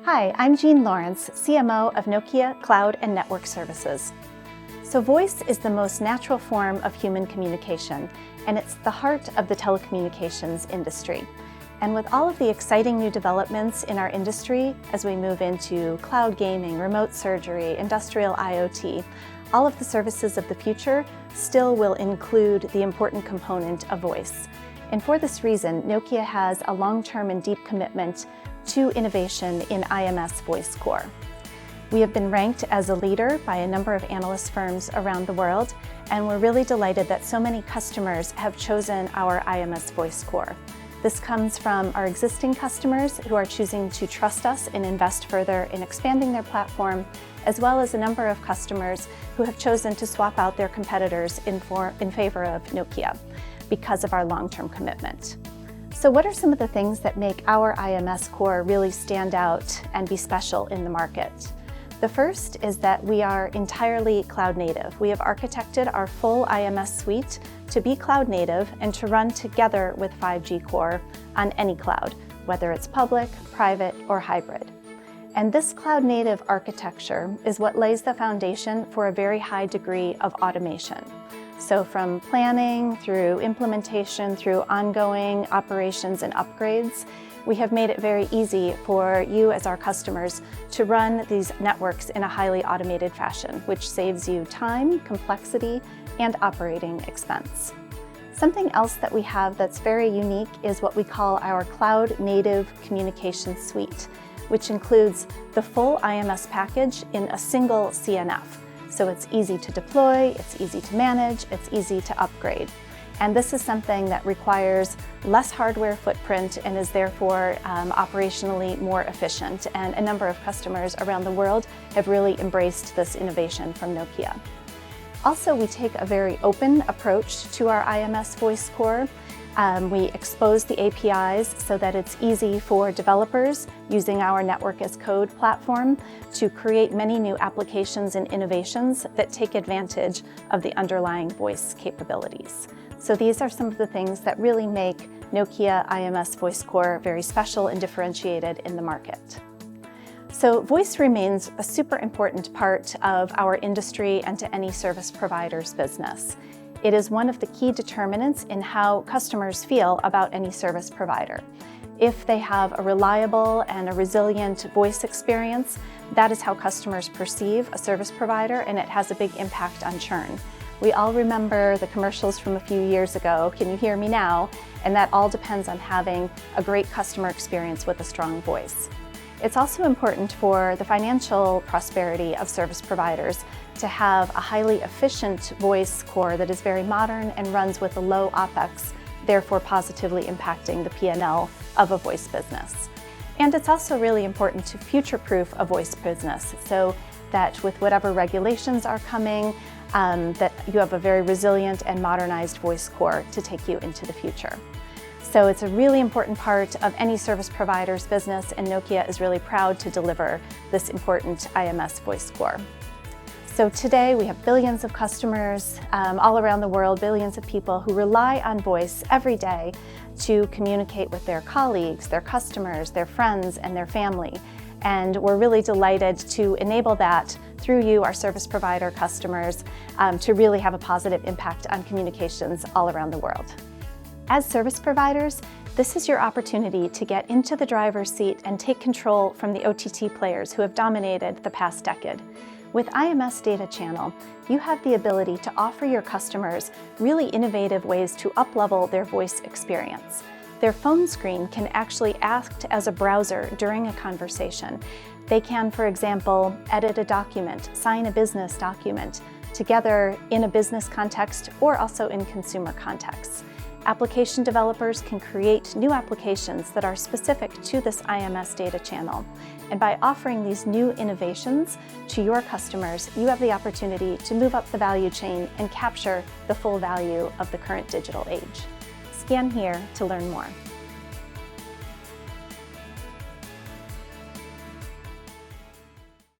Hi, I'm Jean Lawrence, CMO of Nokia Cloud and Network Services. So voice is the most natural form of human communication, and it's the heart of the telecommunications industry. And with all of the exciting new developments in our industry as we move into cloud gaming, remote surgery, industrial IoT, all of the services of the future still will include the important component of voice. And for this reason, Nokia has a long-term and deep commitment to innovation in IMS Voice Core. We have been ranked as a leader by a number of analyst firms around the world, and we're really delighted that so many customers have chosen our IMS Voice Core. This comes from our existing customers who are choosing to trust us and invest further in expanding their platform, as well as a number of customers who have chosen to swap out their competitors in favor of Nokia because of our long-term commitment. So what are some of the things that make our IMS core really stand out and be special in the market? The first is that we are entirely cloud native. We have architected our full IMS suite to be cloud native and to run together with 5G core on any cloud, whether it's public, private, or hybrid. And this cloud native architecture is what lays the foundation for a very high degree of automation. So from planning through implementation through ongoing operations and upgrades, we have made it very easy for you as our customers to run these networks in a highly automated fashion, which saves you time, complexity, and operating expense. Something else that we have that's very unique is what we call our Cloud Native Communication Suite, which includes the full IMS package in a single CNF. So it's easy to deploy, it's easy to manage, it's easy to upgrade. And this is something that requires less hardware footprint and is therefore operationally more efficient. And a number of customers around the world have really embraced this innovation from Nokia. Also, we take a very open approach to our IMS Voice Core. We expose the APIs so that it's easy for developers using our Network as Code platform to create many new applications and innovations that take advantage of the underlying voice capabilities. So these are some of the things that really make Nokia IMS Voice Core very special and differentiated in the market. So voice remains a super important part of our industry and to any service provider's business. It is one of the key determinants in how customers feel about any service provider. If they have a reliable and a resilient voice experience, that is how customers perceive a service provider, and it has a big impact on churn. We all remember the commercials from a few years ago, "Can you hear me now?" And that all depends on having a great customer experience with a strong voice. It's also important for the financial prosperity of service providers to have a highly efficient voice core that is very modern and runs with a low OpEx, therefore positively impacting the P&L of a voice business. And it's also really important to future-proof a voice business so that with whatever regulations are coming, that you have a very resilient and modernized voice core to take you into the future. So it's a really important part of any service provider's business, and Nokia is really proud to deliver this important IMS Voice Core. So today we have billions of customers all around the world, billions of people who rely on voice every day to communicate with their colleagues, their customers, their friends, and their family. And we're really delighted to enable that through you, our service provider customers, to really have a positive impact on communications all around the world. As service providers, this is your opportunity to get into the driver's seat and take control from the OTT players who have dominated the past decade. With IMS Data Channel, you have the ability to offer your customers really innovative ways to up-level their voice experience. Their phone screen can actually act as a browser during a conversation. They can, for example, edit a document, sign a business document, together in a business context or also in consumer contexts. Application developers can create new applications that are specific to this IMS data channel. And by offering these new innovations to your customers, you have the opportunity to move up the value chain and capture the full value of the current digital age. Scan here to learn more.